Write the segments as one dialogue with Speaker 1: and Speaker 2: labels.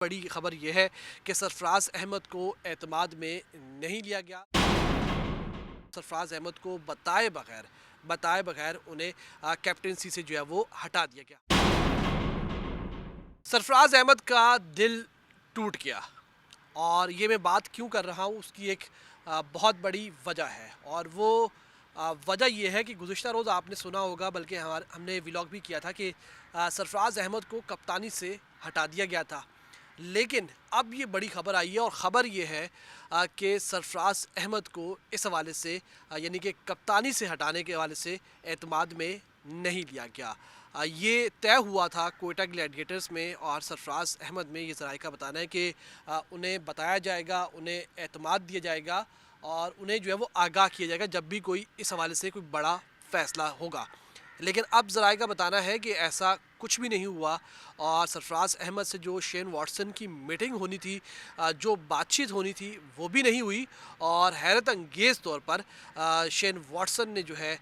Speaker 1: بڑی خبر یہ ہے کہ سرفراز احمد کو اعتماد میں نہیں لیا گیا۔ سرفراز احمد کو بتائے بغیر انہیں کیپٹنسی سے جو ہے وہ ہٹا دیا گیا۔ سرفراز احمد کا دل ٹوٹ گیا، اور یہ میں بات کیوں کر رہا ہوں اس کی ایک بہت بڑی وجہ ہے، اور وہ وجہ یہ ہے کہ گزشتہ روز آپ نے سنا ہوگا، بلکہ ہم نے ولاگ بھی کیا تھا کہ سرفراز احمد کو کپتانی سے ہٹا دیا گیا تھا، لیکن اب یہ بڑی خبر آئی ہے، اور خبر یہ ہے کہ سرفراز احمد کو اس حوالے سے یعنی کہ کپتانی سے ہٹانے کے حوالے سے اعتماد میں نہیں لیا گیا۔ یہ طے ہوا تھا کوئٹہ گلیڈیٹرز میں، اور سرفراز احمد میں یہ ذرائع کا بتانا ہے کہ انہیں بتایا جائے گا، انہیں اعتماد دیا جائے گا، اور انہیں جو ہے وہ آگاہ کیا جائے گا جب بھی کوئی اس حوالے سے کوئی بڑا فیصلہ ہوگا۔ لیکن اب ذرائع کا بتانا ہے کہ ایسا کچھ بھی نہیں ہوا، اور سرفراز احمد سے جو شین واٹسن کی میٹنگ ہونی تھی، جو بات چیت ہونی تھی، وہ بھی نہیں ہوئی، اور حیرت انگیز طور پر شین واٹسن نے جو ہے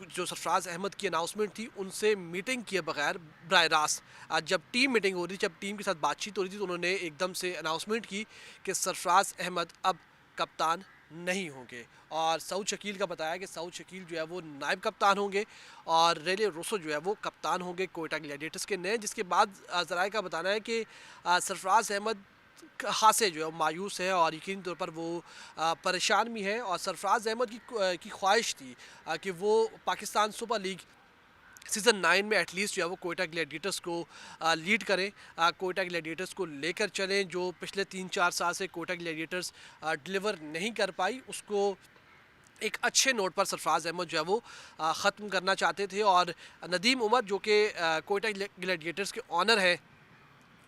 Speaker 1: جو سرفراز احمد کی اناؤنسمنٹ تھی ان سے میٹنگ کیے بغیر براہ راست جب ٹیم میٹنگ ہو رہی تھی، جب ٹیم کے ساتھ بات چیت ہو رہی تھی، تو انہوں نے ایک دم سے اناؤنسمنٹ کی کہ سرفراز احمد اب کپتان نہیں ہوں گے، اور سعود شکیل کا بتایا کہ سعود شکیل جو ہے وہ نائب کپتان ہوں گے، اور ریلے روسو جو ہے وہ کپتان ہوں گے کوئٹہ گلیڈیٹرز کے نئے، جس کے بعد ذرائع کا بتانا ہے کہ سرفراز احمد خاصے جو ہے مایوس ہے، اور یقینی طور پر وہ پریشان بھی ہے، اور سرفراز احمد کی خواہش تھی کہ وہ پاکستان سپر لیگ سیزن 9 میں ایٹ لیسٹ جو ہے وہ کوئٹہ گلیڈیٹرز کو لیڈ کریں، کوئٹہ گلیڈیٹرز کو لے کر چلیں، جو پچھلے 3-4 سال سے کوئٹہ گلیڈیٹرز ڈیلیور نہیں کر پائی، اس کو ایک اچھے نوٹ پر سرفراز احمد جو ہے وہ ختم کرنا چاہتے تھے۔ اور ندیم عمر جو کہ کوئٹہ گلیڈیٹرز کے آنر ہیں،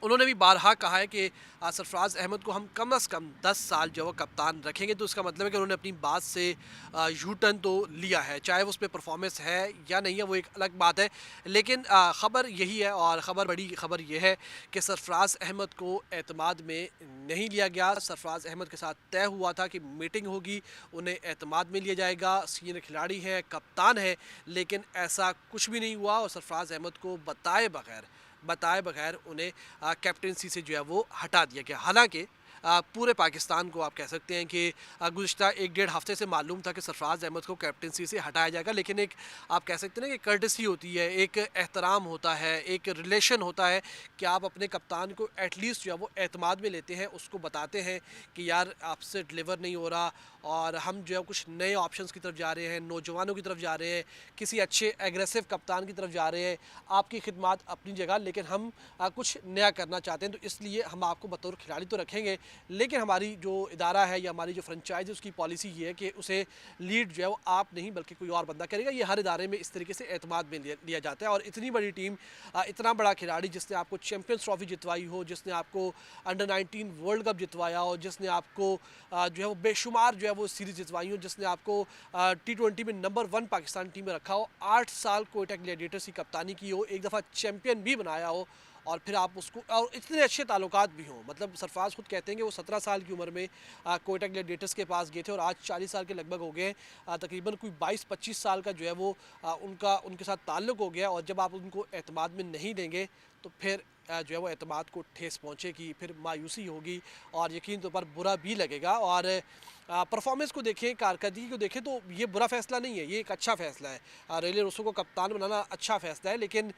Speaker 1: انہوں نے بھی بارہا کہا ہے کہ سرفراز احمد کو ہم کم از کم 10 سال جو وہ کپتان رکھیں گے، تو اس کا مطلب ہے کہ انہوں نے اپنی بات سے یو ٹرن تو لیا ہے، چاہے اس پہ پرفارمنس ہے یا نہیں ہے وہ ایک الگ بات ہے، لیکن خبر یہی ہے، اور بڑی خبر یہ ہے کہ سرفراز احمد کو اعتماد میں نہیں لیا گیا۔ سرفراز احمد کے ساتھ طے ہوا تھا کہ میٹنگ ہوگی، انہیں اعتماد میں لیا جائے گا، سینئر کھلاڑی ہیں، کپتان ہیں، لیکن ایسا کچھ بھی نہیں ہوا، اور سرفراز احمد کو بتائے بغیر انہیں کیپٹنسی سے جو ہے وہ ہٹا دیا گیا۔ حالانکہ پورے پاکستان کو آپ کہہ سکتے ہیں کہ گزشتہ 1-1.5 ہفتے سے معلوم تھا کہ سرفراز احمد کو کیپٹنسی سے ہٹایا جائے گا، لیکن ایک آپ کہہ سکتے ہیں کہ کرٹسی ہوتی ہے، ایک احترام ہوتا ہے، ایک ریلیشن ہوتا ہے کہ آپ اپنے کپتان کو ایٹ لیسٹ جو ہے وہ اعتماد میں لیتے ہیں، اس کو بتاتے ہیں کہ یار آپ سے ڈیلیور نہیں ہو رہا، اور ہم جو ہے کچھ نئے آپشنز کی طرف جا رہے ہیں، نوجوانوں کی طرف جا رہے ہیں، کسی اچھے ایگریسو کپتان کی طرف جا رہے ہیں، آپ کی خدمات اپنی جگہ، لیکن ہم کچھ نیا کرنا چاہتے ہیں، تو اس لیے ہم آپ کو بطور کھلاڑی تو رکھیں گے، لیکن ہماری جو ادارہ ہے یا ہماری جو فرنچائز ہے اس کی پالیسی یہ ہے کہ اسے لیڈ جو ہے وہ آپ نہیں بلکہ کوئی اور بندہ کرے گا۔ یہ ہر ادارے میں اس طریقے سے اعتماد میں لیا جاتا ہے، اور اتنی بڑی ٹیم، اتنا بڑا کھلاڑی جس نے آپ کو چیمپئنز ٹرافی جتوائی ہو، جس نے آپ کو انڈر 19 ورلڈ کپ جتوایا ہو، جس نے آپ کو جو ہے وہ بے شمار جو ہے وہ سیریز جتوائی ہو، جس نے آپ کو T20 میں نمبر 1 پاکستان ٹیم میں رکھا ہو، 8 سال کوئٹہ گلیڈیٹرز کی کپتانی کی ہو، ایک دفعہ چیمپئن بھی بنایا ہو، اور پھر آپ اس کو، اور اتنے اچھے تعلقات بھی ہوں، مطلب سرفراز خود کہتے ہیں کہ وہ 17 سال کی عمر میں کوئٹہ گلیڈیٹرز کے پاس گئے تھے، اور آج 40 سال کے لگ بھگ ہو گئے، تقریباً کوئی 22-25 سال کا جو ہے وہ ان کے ساتھ تعلق ہو گیا، اور جب آپ ان کو اعتماد میں نہیں دیں گے تو پھر جو ہے وہ اعتماد کو ٹھیس پہنچے گی، پھر مایوسی ہوگی، اور یقین طور پر برا بھی لگے گا۔ اور پرفارمنس کو دیکھیں، کارکردگی کو دیکھیں، تو یہ برا فیصلہ نہیں ہے، یہ ایک اچھا فیصلہ ہے، ریلے روسو کو کپتان بنانا اچھا فیصلہ ہے، لیکن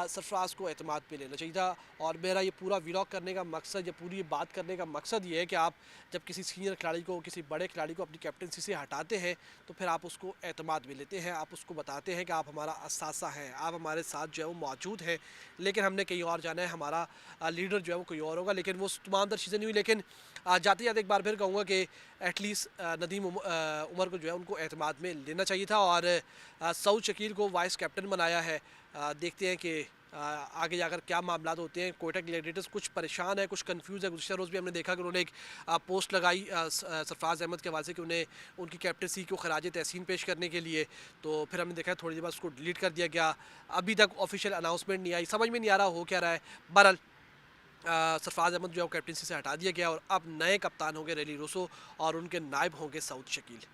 Speaker 1: سرفراز کو اعتماد پہ لینا چاہیے تھا۔ اور میرا یہ پورا ولاگ کرنے کا مقصد، یا پوری بات کرنے کا مقصد یہ ہے کہ آپ جب کسی سینئر کھلاڑی کو، کسی بڑے کھلاڑی کو اپنی کیپٹنسی سے ہٹاتے ہیں، تو پھر آپ اس کو اعتماد میں لیتے ہیں، آپ اس کو بتاتے ہیں کہ آپ ہمارا اثاثہ ہیں، آپ ہمارے ساتھ جو ہے وہ موجود ہیں، لیکن ہم نے کہیں اور جانا ہے، ہمارا لیڈر جو ہے وہ کوئی اور ہوگا۔ لیکن وہ تمام در چیزیں نہیں ہوئی، لیکن جاتے جاتے ایک بار پھر کہوں گا کہ ایٹ لیسٹ ندیم عمر کو جو ہے ان کو اعتماد میں لینا چاہیے تھا، اور سعود شکیل کو وائس کیپٹن بنایا ہے۔ دیکھتے ہیں کہ آگے جا کر کیا معاملات ہوتے ہیں۔ کوئٹہ گلیڈیٹرز کچھ پریشان ہے، کچھ کنفیوز ہے۔ گزشتہ روز بھی ہم نے دیکھا کہ انہوں نے ایک پوسٹ لگائی سرفراز احمد کے حوالے سے کہ انہیں ان کی کیپٹنسی کو خراج تحسین پیش کرنے کے لیے، تو پھر ہم نے دیکھا تھوڑی دیر بعد اس کو ڈیلیٹ کر دیا گیا، ابھی تک آفیشیل اناؤنسمنٹ نہیں آئی، سمجھ میں نہیں آ رہا ہو کیا رہا ہے۔ بہرحال سرفراز احمد جو ہے کیپٹنسی سے ہٹا دیا گیا، اور اب نئے کپتان ہوں گے ریلی روسو، اور ان کے نائب ہوں گے سعود شکیل۔